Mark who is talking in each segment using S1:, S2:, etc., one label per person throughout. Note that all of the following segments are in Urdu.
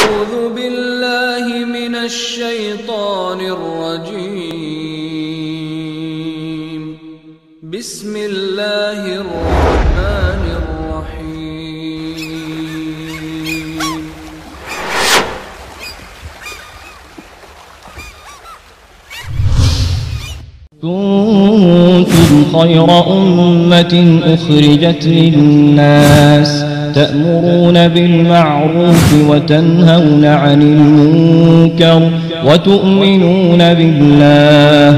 S1: أعوذ بالله من الشيطان الرجيم. بسم الله الرحمن الرحيم.
S2: كنتم خير أمة أخرجت للناس تأمرون بالمعروف وتنهون عن المنكر وتؤمنون بالله.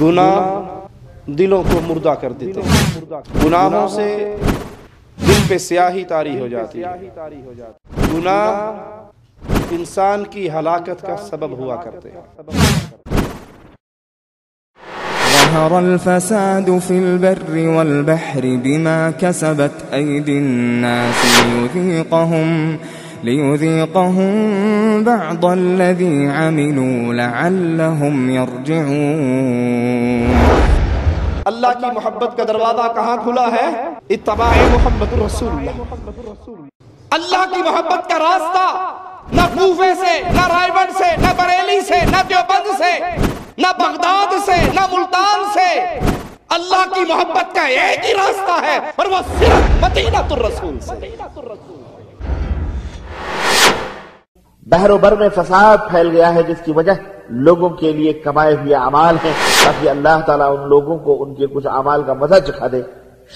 S3: گناہ دلوں کو مردہ کر دیتے ہیں، گناہوں سے دل پہ سیاہی طاری ہو جاتی ہے، گناہ انسان کی ہلاکت کا سبب ہوا کرتے ہیں۔
S4: ظهر الفساد في البر والبحر بما كسبت أيدي الناس ليذيقهم بعض الذي عملوا لعلهم يرجعون۔
S3: اللہ کی محبت کا دروازہ کہاں کھلا ہے؟ اتباع محمد رسول اللہ۔ اللہ کی محبت کا راستہ نہ کوفے سے، نہ رائے سے، نہ بریلی سے، نہ دیوبند سے، نہ بغداد سے، نہ ملتان سے۔ اللہ کی محبت کا ایک ہی راستہ ہے اور وہ صرف مدینہ الرسول سے۔
S5: بحر و بر میں فساد پھیل گیا ہے، جس کی وجہ لوگوں کے لیے کمائے ہوئے اعمال ہیں، تاکہ اللہ تعالیٰ ان لوگوں کو ان کے کچھ اعمال کا مزہ چکھا دے،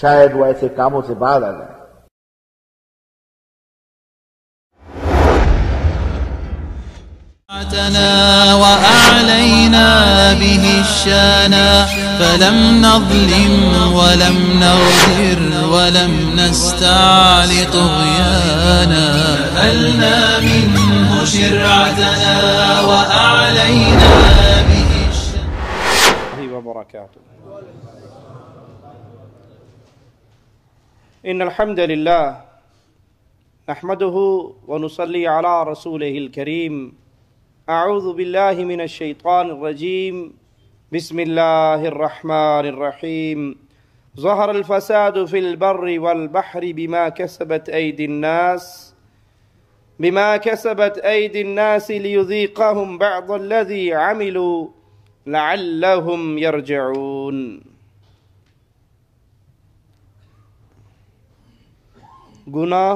S5: شاید وہ ایسے کاموں سے باز آ جائے۔
S6: وأعلينا به الشانا فلم نظلم ولم نغدر ولم نستعل طغيانا نهلنا منه شرعتنا وأعلينا به الشانا
S3: وبركاته. إن الحمد لله نحمده ونصلي على رسوله الكريم. اعوذ باللہ من الشیطان الرجیم. بسم اللہ الرحمن الرحیم. ظہر الفساد فی البر والبحر بما کسبت ایدی الناس لیذیقہم بعض الذی عملوا لعلہم یرجعون. گناہ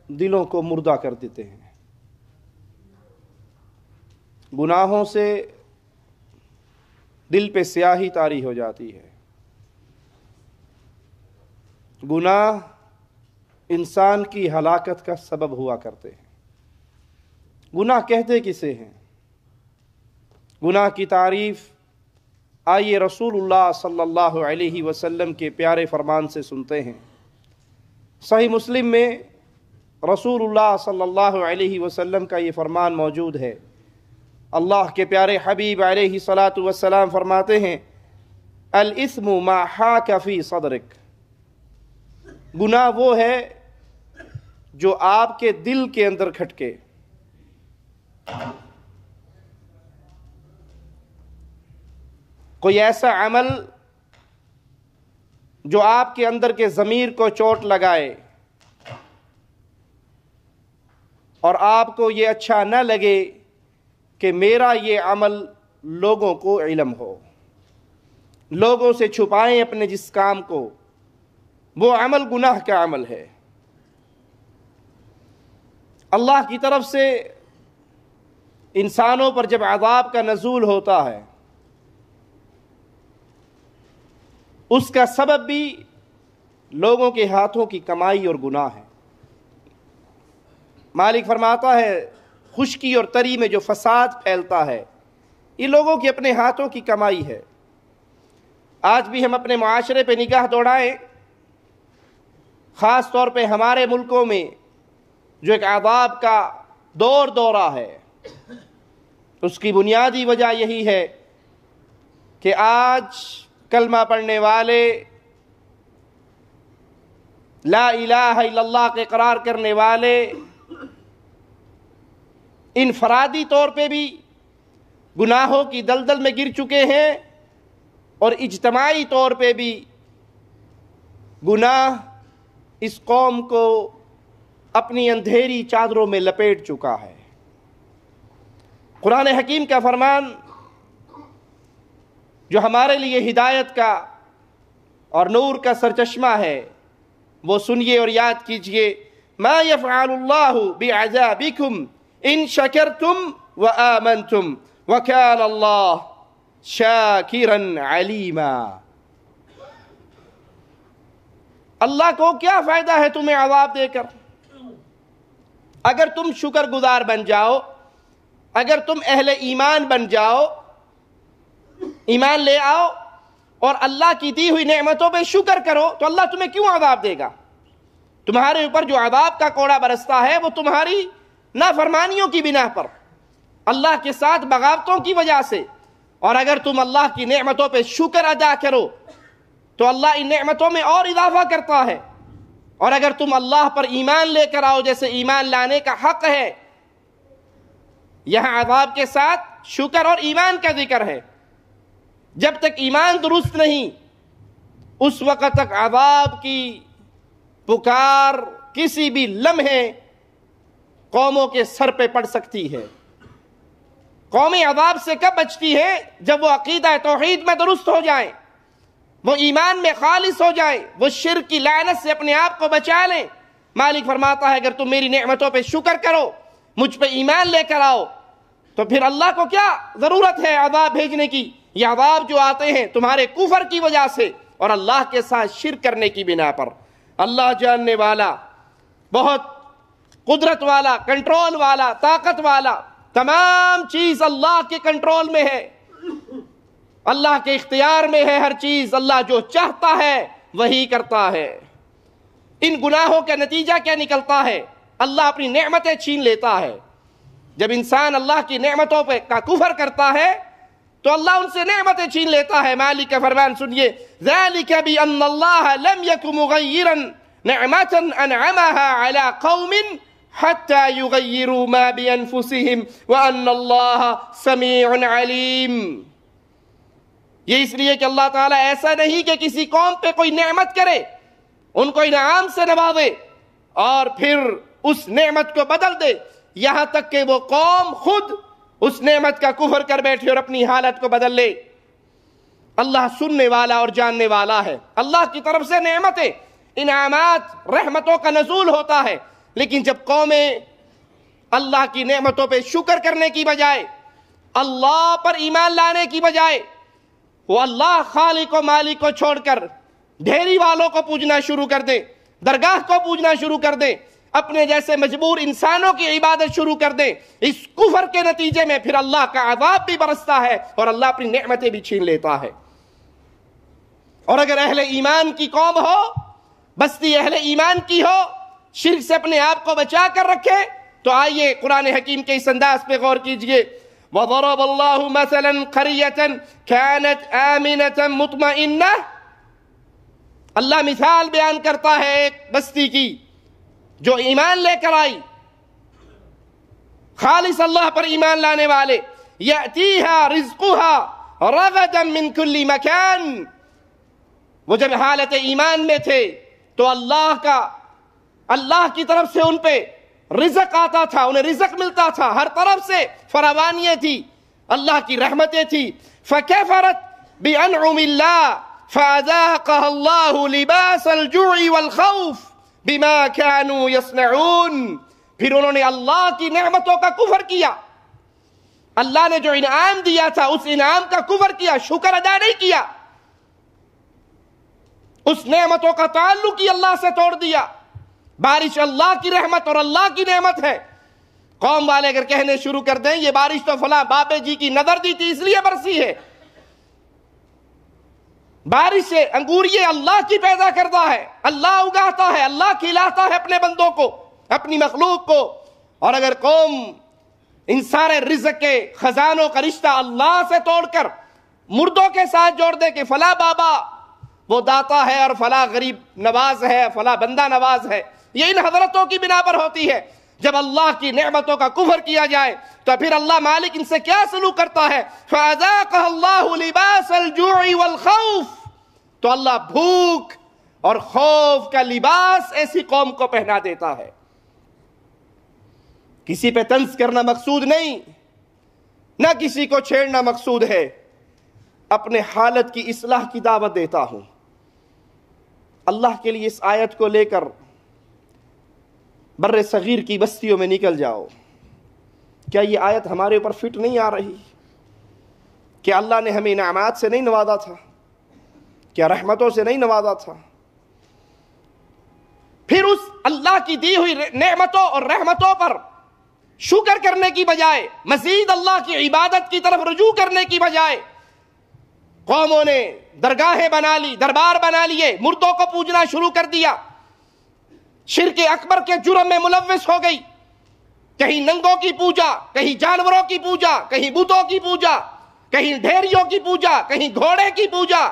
S3: دلوں کو مردہ کر دیتے ہیں، گناہوں سے دل پہ سیاہی طاری ہو جاتی ہے، گناہ انسان کی ہلاکت کا سبب ہوا کرتے ہیں۔ گناہ کہتے کسے ہیں؟ گناہ کی تعریف آئیے رسول اللہ صلی اللہ علیہ وسلم کے پیارے فرمان سے سنتے ہیں۔ صحیح مسلم میں رسول اللہ صلی اللہ علیہ وسلم کا یہ فرمان موجود ہے۔ اللہ کے پیارے حبیب علیہ الصلاۃ والسلام فرماتے ہیں، الاسم ما حاک فی صدرک، گناہ وہ ہے جو آپ کے دل کے اندر کھٹکے۔ کوئی ایسا عمل جو آپ کے اندر کے ضمیر کو چوٹ لگائے اور آپ کو یہ اچھا نہ لگے کہ میرا یہ عمل لوگوں کو علم ہو، لوگوں سے چھپائیں اپنے جس کام کو، وہ عمل گناہ کا عمل ہے۔ اللہ کی طرف سے انسانوں پر جب عذاب کا نزول ہوتا ہے، اس کا سبب بھی لوگوں کے ہاتھوں کی کمائی اور گناہ ہے۔ مالک فرماتا ہے، خشکی اور تری میں جو فساد پھیلتا ہے یہ لوگوں کی اپنے ہاتھوں کی کمائی ہے۔ آج بھی ہم اپنے معاشرے پہ نگاہ دوڑائیں، خاص طور پہ ہمارے ملکوں میں جو ایک عذاب کا دورہ ہے، اس کی بنیادی وجہ یہی ہے کہ آج کلمہ پڑھنے والے، لا الہ الا اللہ کے اقرار کرنے والے انفرادی طور پہ بھی گناہوں کی دلدل میں گر چکے ہیں اور اجتماعی طور پہ بھی گناہ اس قوم کو اپنی اندھیری چادروں میں لپیٹ چکا ہے۔ قرآن حکیم کا فرمان جو ہمارے لیے ہدایت کا اور نور کا سرچشمہ ہے وہ سنیے اور یاد کیجئے، ما یفعل اللہ بعذابکم ان شکرتم وآمنتم وکان اللہ شاکرا علیما۔ اللہ کو کیا فائدہ ہے تمہیں عذاب دے کر؟ اگر تم شکر گزار بن جاؤ، اگر تم اہل ایمان بن جاؤ، ایمان لے آؤ اور اللہ کی دی ہوئی نعمتوں پہ شکر کرو تو اللہ تمہیں کیوں عذاب دے گا؟ تمہارے اوپر جو عذاب کا کوڑا برستا ہے وہ تمہاری نافرمانیوں کی بنا پر، اللہ کے ساتھ بغاوتوں کی وجہ سے۔ اور اگر تم اللہ کی نعمتوں پہ شکر ادا کرو تو اللہ ان نعمتوں میں اور اضافہ کرتا ہے۔ اور اگر تم اللہ پر ایمان لے کر آؤ جیسے ایمان لانے کا حق ہے، یہاں عذاب کے ساتھ شکر اور ایمان کا ذکر ہے۔ جب تک ایمان درست نہیں اس وقت تک عذاب کی پکار کسی بھی لمحے قوموں کے سر پہ پڑ سکتی ہے۔ قومی عذاب سے کب بچتی ہے؟ جب وہ عقیدہ توحید میں درست ہو جائیں، وہ ایمان میں خالص ہو جائیں، وہ شرک کی لعنت سے اپنے آپ کو بچا لیں۔ مالک فرماتا ہے اگر تم میری نعمتوں پہ شکر کرو، مجھ پہ ایمان لے کر آؤ، تو پھر اللہ کو کیا ضرورت ہے عذاب بھیجنے کی؟ یہ عذاب جو آتے ہیں تمہارے کفر کی وجہ سے اور اللہ کے ساتھ شرک کرنے کی بنا پر۔ اللہ جاننے والا، بہت قدرت والا، کنٹرول والا، طاقت والا، تمام چیز اللہ کے کنٹرول میں ہے، اللہ کے اختیار میں ہے ہر چیز۔ اللہ جو چاہتا ہے وہی کرتا ہے۔ ان گناہوں کا نتیجہ کیا نکلتا ہے؟ اللہ اپنی نعمتیں چھین لیتا ہے۔ جب انسان اللہ کی نعمتوں پہ کا کفر کرتا ہے تو اللہ ان سے نعمتیں چھین لیتا ہے۔ مالک کا فرمان سنیے، ذَلِكَ بِأَنَّ اللَّهَ لَمْ يَكُ مُغَيِّرًا نِعْمَةً أَنْعَمَهَا عَلَى قَوْمٍ حَتَّى يُغَيِّرُوا مَا بِأَنفُسِهِمْ وَأَنَّ اللَّهَ سَمِيعٌ عَلِيمٌ۔ یہ اس لیے کہ اللہ تعالیٰ ایسا نہیں کہ کسی قوم پہ کوئی نعمت کرے، ان کو انعام سے نوازے اور پھر اس نعمت کو بدل دے، یہاں تک کہ وہ قوم خود اس نعمت کا کفر کر بیٹھے اور اپنی حالت کو بدل لے۔ اللہ سننے والا اور جاننے والا ہے۔ اللہ کی طرف سے نعمتیں، انعامات، رحمتوں کا نزول ہوتا ہے، لیکن جب قومیں اللہ کی نعمتوں پہ شکر کرنے کی بجائے، اللہ پر ایمان لانے کی بجائے وہ اللہ خالق و مالک کو چھوڑ کر ڈھیری والوں کو پوجنا شروع کر دیں، درگاہ کو پوجنا شروع کر دیں، اپنے جیسے مجبور انسانوں کی عبادت شروع کر دیں، اس کفر کے نتیجے میں پھر اللہ کا عذاب بھی برستا ہے اور اللہ اپنی نعمتیں بھی چھین لیتا ہے۔ اور اگر اہل ایمان کی قوم ہو، بستی اہل ایمان کی ہو، شرک سے اپنے آپ کو بچا کر رکھے، تو آئیے قرآن حکیم کے اس انداز پہ غور کیجئے۔ وَضَرَبَ اللَّهُ مَثَلًا قَرْيَةً كَانَتْ آمِنَةً مُطْمَئِنَّةً، اللہ مثال بیان کرتا ہے ایک بستی کی جو ایمان لے کر آئی، خالص اللہ پر ایمان لانے والے، يَأْتِيهَا رِزْقُهَا رَغَدًا مِّن كُلِّ مَكَانٍ، وہ جب حالت ایمان میں تھے تو اللہ کی طرف سے ان پہ رزق آتا تھا، انہیں رزق ملتا تھا، ہر طرف سے فراوانیاں تھی، اللہ کی رحمتیں تھی۔ فَكَفَرَتْ بِأَنْعُمِ اللَّهِ فَأَذَاقَهَا اللَّهُ لِبَاسَ الْجُوعِ وَالْخَوْفِ بِمَا كَانُوا يَصْنَعُونَ، پھر انہوں نے اللہ کی نعمتوں کا کفر کیا، اللہ نے جو انعام دیا تھا اس انعام کا کفر کیا، شکر ادا نہیں کیا، اس نعمتوں کا تعلق ہی اللہ سے توڑ دیا۔ بارش اللہ کی رحمت اور اللہ کی نعمت ہے، قوم والے اگر کہنے شروع کر دیں یہ بارش تو فلاں بابے جی کی نظر دی تھی اس لیے برسی ہے، بارش سے انگوریے اللہ کی پیدا کرتا ہے، اللہ اگاتا ہے، اللہ کھلاتا ہے اپنے بندوں کو، اپنی مخلوق کو۔ اور اگر قوم ان سارے رزق کے خزانوں کا رشتہ اللہ سے توڑ کر مردوں کے ساتھ جوڑ دے کہ فلاں بابا وہ داتا ہے اور فلاں غریب نواز ہے، فلاں بندہ نواز ہے، یہ ان حضرتوں کی بنا پر ہوتی ہے، جب اللہ کی نعمتوں کا کفر کیا جائے تو پھر اللہ مالک ان سے کیا سلوک کرتا ہے؟ فَأَذَاقَهَا اللَّهُ لِبَاسَ الْجُوعِ وَالْخَوْفِ، تو اللہ بھوک اور خوف کا لباس ایسی قوم کو پہنا دیتا ہے۔ کسی پہ طنز کرنا مقصود نہیں، نہ کسی کو چھیڑنا مقصود ہے، اپنے حالت کی اصلاح کی دعوت دیتا ہوں۔ اللہ کے لیے اس آیت کو لے کر بر صغیر کی بستیوں میں نکل جاؤ۔ کیا یہ آیت ہمارے اوپر فٹ نہیں آ رہی؟ کیا اللہ نے ہمیں انعامات سے نہیں نوازا تھا؟ کیا رحمتوں سے نہیں نوازا تھا؟ پھر اس اللہ کی دی ہوئی نعمتوں اور رحمتوں پر شکر کرنے کی بجائے، مزید اللہ کی عبادت کی طرف رجوع کرنے کی بجائے، قوموں نے درگاہیں بنا لی، دربار بنا لیے، مردوں کو پوجنا شروع کر دیا، شرک اکبر کے جرم میں ملوث ہو گئی، کہیں ننگوں کی پوجا، کہیں جانوروں کی پوجا، کہیں بتوں کی پوجا، کہیں ڈھیریوں کی پوجا، کہیں گھوڑے کی پوجا۔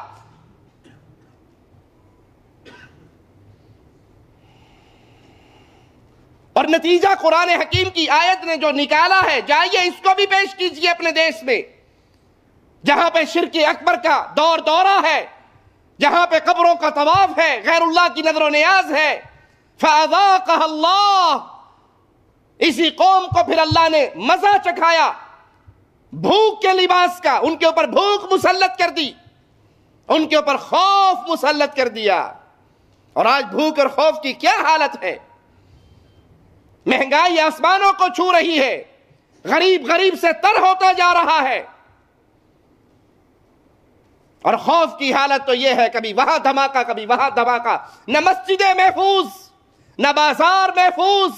S3: اور نتیجہ قرآن حکیم کی آیت نے جو نکالا ہے، جائیے اس کو بھی پیش کیجئے اپنے دیش میں، جہاں پہ شرک اکبر کا دور دورہ ہے، جہاں پہ قبروں کا طواف ہے، غیر اللہ کی نظر و نیاز ہے۔ فَأَذَاقَهَا اللَّهُ، اسی قوم کو پھر اللہ نے مزہ چکھایا بھوک کے لباس کا، ان کے اوپر بھوک مسلط کر دی، ان کے اوپر خوف مسلط کر دیا۔ اور آج بھوک اور خوف کی کیا حالت ہے؟ مہنگائی آسمانوں کو چھو رہی ہے، غریب غریب سے تر ہوتا جا رہا ہے، اور خوف کی حالت تو یہ ہے کبھی وہاں دھماکہ کبھی وہاں دھماکہ، نہ مسجدیں محفوظ، نہ بازار محفوظ،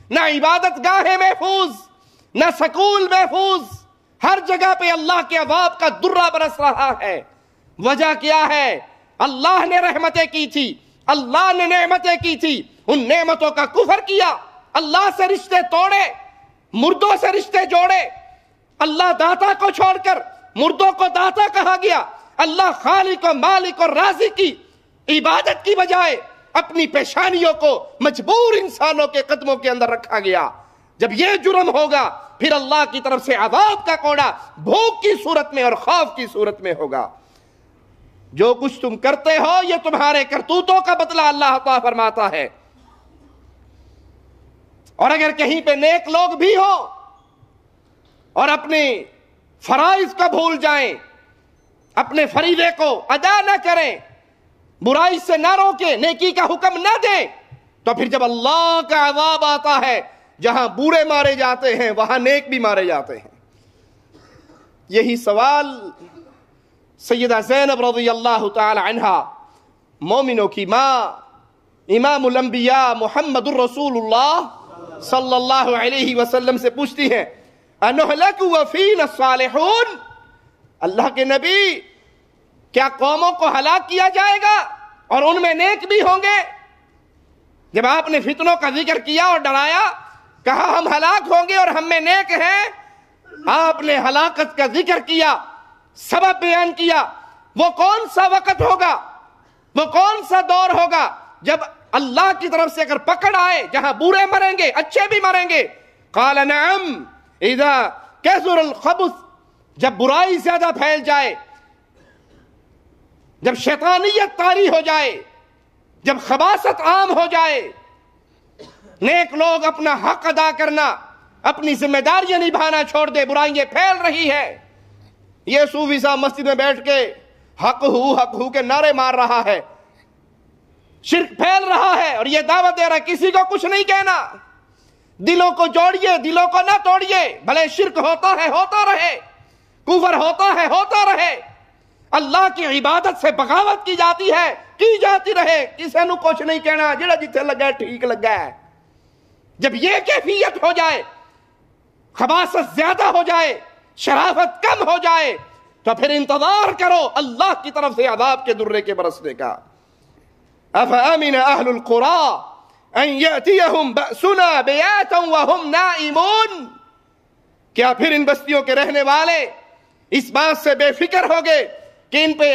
S3: نہ عبادت گاہیں محفوظ، نہ سکول محفوظ، ہر جگہ پہ اللہ کے عذاب کا درہ برس رہا ہے۔ وجہ کیا ہے؟ اللہ نے رحمتیں کی تھی، اللہ نے نعمتیں کی تھی، ان نعمتوں کا کفر کیا، اللہ سے رشتے توڑے، مردوں سے رشتے جوڑے، اللہ داتا کو چھوڑ کر مردوں کو داتا کہا گیا، اللہ خالق و مالک اور رازق کی عبادت کی بجائے اپنی پیشانیوں کو مجبور انسانوں کے قدموں کے اندر رکھا گیا۔ جب یہ جرم ہوگا پھر اللہ کی طرف سے عذاب کا کوڑا بھوک کی صورت میں اور خوف کی صورت میں ہوگا۔ جو کچھ تم کرتے ہو یہ تمہارے کرتوتوں کا بدلہ اللہ عطا فرماتا ہے۔ اور اگر کہیں پہ نیک لوگ بھی ہو اور اپنے فرائض کو بھول جائیں، اپنے فریضے کو ادا نہ کریں، برائی سے نہ روکیں، نیکی کا حکم نہ دیں، تو پھر جب اللہ کا عذاب آتا ہے، جہاں بورے مارے جاتے ہیں وہاں نیک بھی مارے جاتے ہیں۔ یہی سوال سیدہ زینب رضی اللہ تعالی عنہا، مومنوں کی ماں، امام الانبیاء محمد الرسول اللہ صلی اللہ علیہ وسلم سے پوچھتی ہیں، اَنُهْلَكُ وَفِينَ الصَّالِحُونَ، اللہ کے نبی کیا قوموں کو ہلاک کیا جائے گا اور ان میں نیک بھی ہوں گے؟ جب آپ نے فتنوں کا ذکر کیا اور ڈرایا، کہا ہم ہلاک ہوں گے اور ہم میں نیک ہیں، آپ نے ہلاکت کا ذکر کیا، سبب بیان کیا۔ وہ کون سا وقت ہوگا، وہ کون سا دور ہوگا جب اللہ کی طرف سے اگر پکڑ آئے جہاں برے مریں گے اچھے بھی مریں گے؟ قال نعم اذا کثر الخبث، جب برائی زیادہ پھیل جائے، جب شیطانیت طاری ہو جائے، جب خباثت عام ہو جائے، نیک لوگ اپنا حق ادا کرنا، اپنی ذمہ داریاں نبھانا چھوڑ دے، برائیاں پھیل رہی ہے۔ یہ صوفی صاحب مسجد میں بیٹھ کے حق ہو کے نعرے مار رہا ہے، شرک پھیل رہا ہے اور یہ دعوت دے رہا ہے کسی کو کچھ نہیں کہنا، دلوں کو جوڑیے، دلوں کو نہ توڑیے، بھلے شرک ہوتا ہے ہوتا رہے، کفر ہوتا ہے ہوتا رہے، اللہ کی عبادت سے بغاوت کی جاتی ہے کی جاتی رہے، کسی نو کچھ نہیں کہنا، جڑا جتھے لگا ہے ٹھیک لگا ہے۔ جب یہ کیفیت ہو جائے، خباثت زیادہ ہو جائے، شرافت کم ہو جائے، تو پھر انتظار کرو اللہ کی طرف سے عذاب کے درے کے برسنے کا۔ أَفَأَمِنَ أَهْلُ الْقُرَىٰ أَن يَأْتِيَهُمْ بَأْسُنَا بَيَاتًا وَهُمْ نَائِمُونَ، کیا پھر ان بستیوں کے رہنے والے اس بات سے بے فکر ہو گئے کہ ان پہ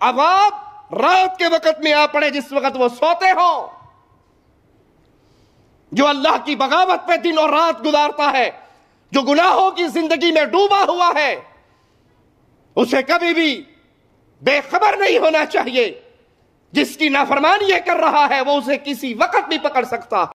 S3: عذاب رات کے وقت میں آ پڑے جس وقت وہ سوتے ہوں؟ جو اللہ کی بغاوت پہ دن اور رات گزارتا ہے، جو گناہوں کی زندگی میں ڈوبا ہوا ہے، اسے کبھی بھی بے خبر نہیں ہونا چاہیے۔ جس کی نافرمانی یہ کر رہا ہے وہ اسے کسی وقت بھی پکڑ سکتا ہے۔